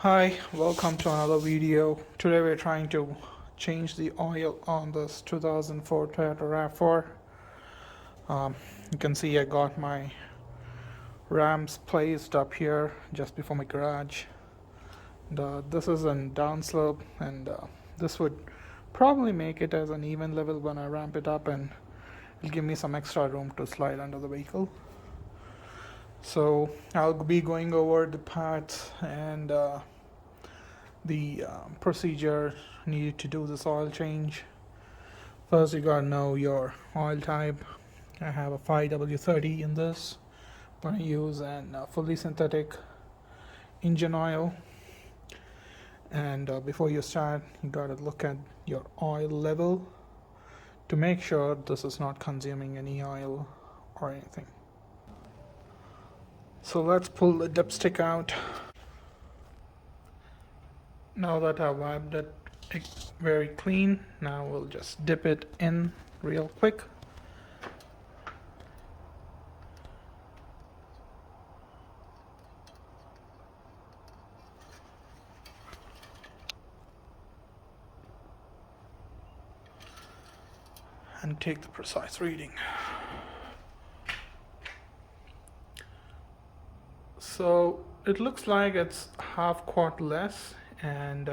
Hi, welcome to another video. Today we're trying to change the oil on this 2004 Toyota RAV4. You can see I got my rams placed up here just before my garage. This is a downslope, and this would probably make it as an even level when I ramp it up, and it'll give me some extra room to slide under the vehicle. So I'll be going over the parts and the procedure needed to do this oil change. First, you gotta know your oil type. I have a 5W30 in this. I'm gonna use a fully synthetic engine oil. And before you start, you gotta look at your oil level to make sure this is not consuming any oil or anything. So let's pull the dipstick out. Now that I've wiped it very clean, now we'll just dip it in real quick. And take the precise reading. So it looks like it's half quart less, and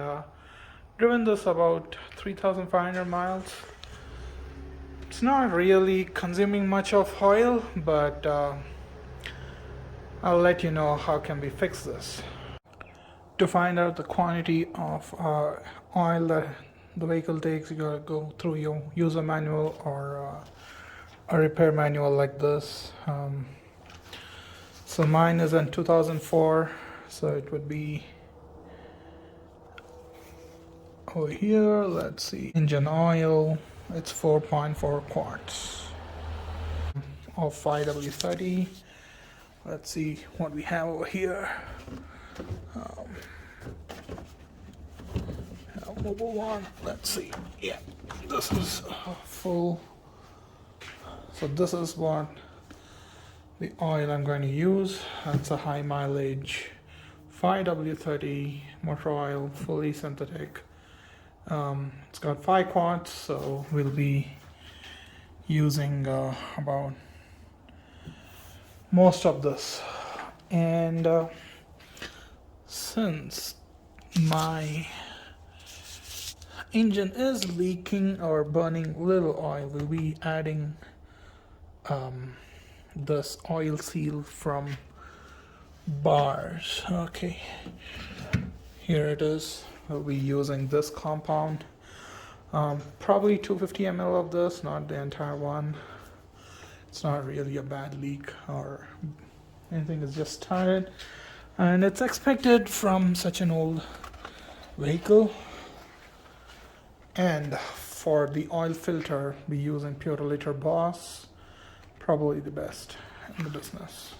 driven this about 3,500 miles. It's not really consuming much of oil, but I'll let you know how can we fix this. To find out the quantity of oil that the vehicle takes, you gotta go through your user manual or a repair manual like this. So mine is in 2004, so it would be over here. Let's see, engine oil, it's 4.4 quarts of 5W30. Let's see what we have over here. Mobile one, let's see. Yeah, this is full. So this is what the oil I'm going to use. It's a high mileage 5W30 motor oil, fully synthetic. It's got 5 quarts, so we'll be using about most of this. And since my engine is leaking or burning little oil, we'll be adding this oil seal from bars. Okay, here it is. We'll be using this compound, probably 250 ml of this, not the entire one. It's not really a bad leak or anything, it's just started, and it's expected from such an old vehicle. And for the oil filter, we use in Puroliter Boss, probably the best in the business.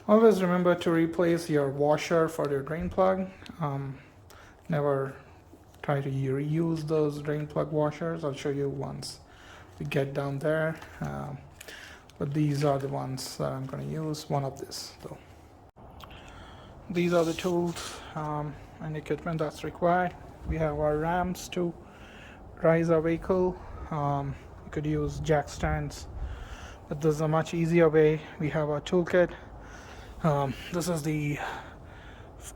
Always remember to replace your washer for your drain plug. Never try to reuse those drain plug washers. I'll show you once we get down there. But these are the ones that I'm going to use. One of this though. These are the tools and equipment that's required. We have our rams to rise our vehicle. You could use jack stands, but this is a much easier way. We have our toolkit. This is the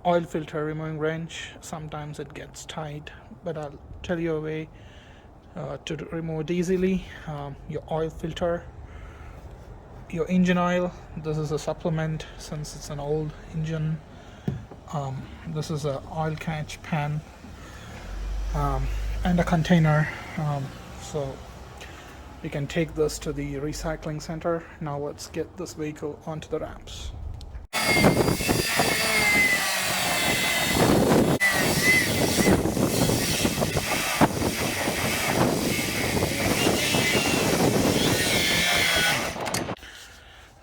oil filter removing wrench. Sometimes it gets tight, but I'll tell you a way to remove it easily. Your oil filter, your engine oil. This is a supplement since it's an old engine. This is an oil catch pan and a container. So we can take this to the recycling center. Now let's get this vehicle onto the ramps.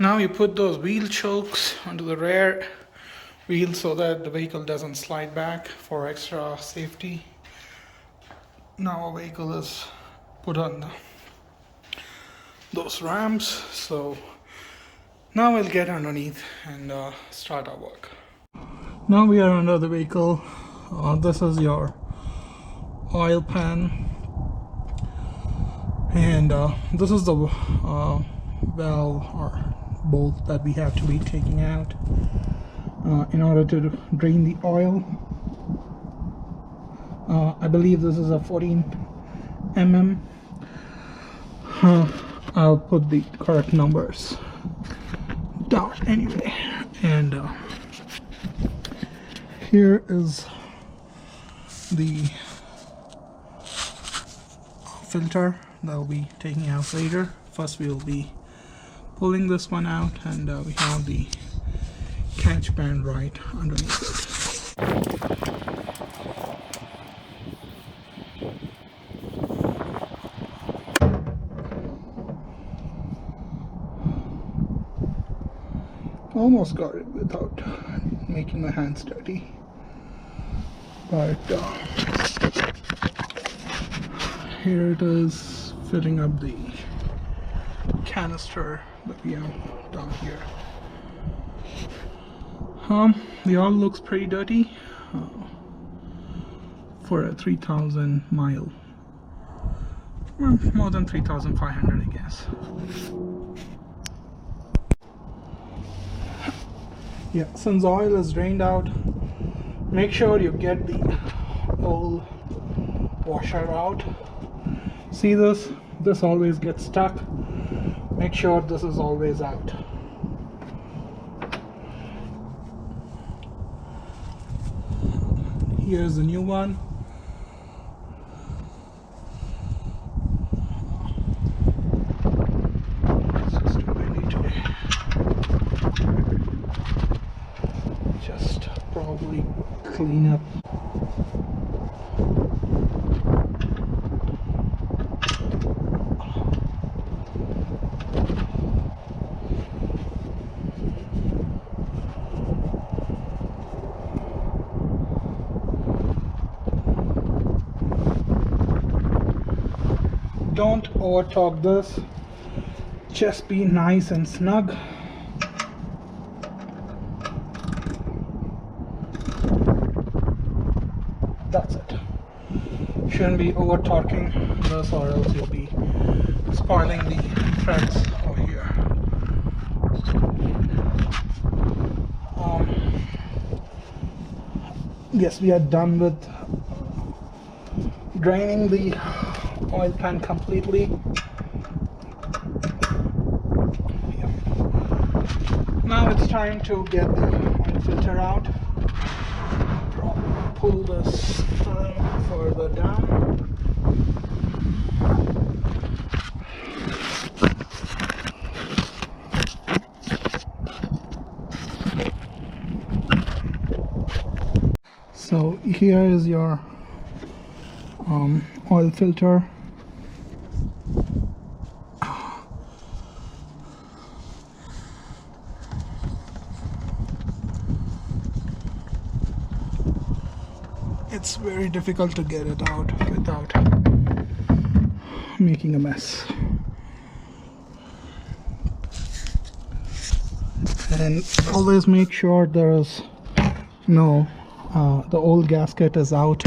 Now you put those wheel chokes onto the rear wheel so that the vehicle doesn't slide back for extra safety. Now our vehicle is put on those ramps, so now we'll get underneath and start our work. Now we are under the vehicle. This is your oil pan, and this is the valve or bolt that we have to be taking out in order to drain the oil. I believe this is a 14 mm. I'll put the correct numbers down anyway. And here is the filter that we'll be taking out later. First we will be pulling this one out, and we have the catch band right underneath it. Almost got it without making my hands dirty, but here it is, filling up the canister that we have down here. The oil looks pretty dirty for a 3,000 mile, well, more than 3,500 I guess. Yeah, since oil is drained out, make sure you get the old washer out. See this? This always gets stuck. Make sure this is always out. Here's the new one. It's just too windy today. Just probably clean up. Don't over torque this, just be nice and snug. That's it. Shouldn't be over torquing this, or else you'll be spoiling the threads over here. Yes, we are done with draining the oil pan completely. Yeah. Now it's time to get the oil filter out. Pull this further down. So here is your oil filter. It's very difficult to get it out without making a mess. And always make sure there is no the old gasket is out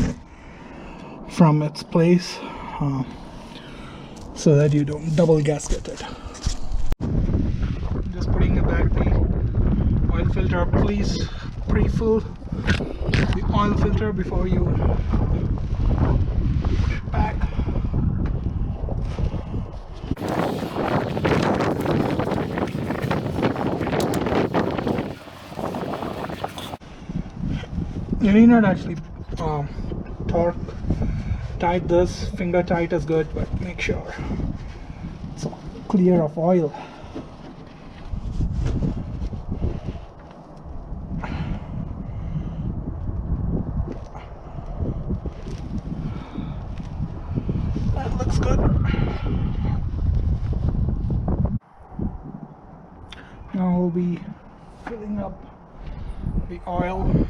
from its place, so that you don't double gasket it. Just putting it back the oil filter. Please pre-fill the oil filter before you push it back. You need not actually torque tight this. Finger tight is good, but make sure it's clear of oil. That looks good. Now we'll be filling up the oil.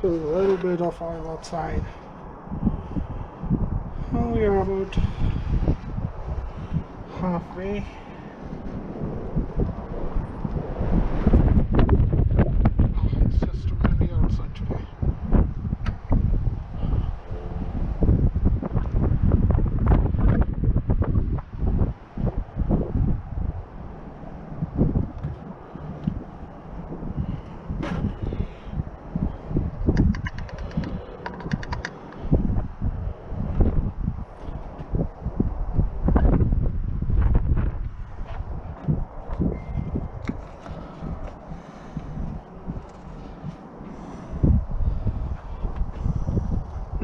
Put a little bit of oil outside. Well, we are about halfway. It's just too windy outside today.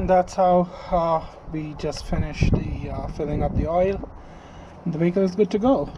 That's how we just finished the filling up the oil. The vehicle is good to go.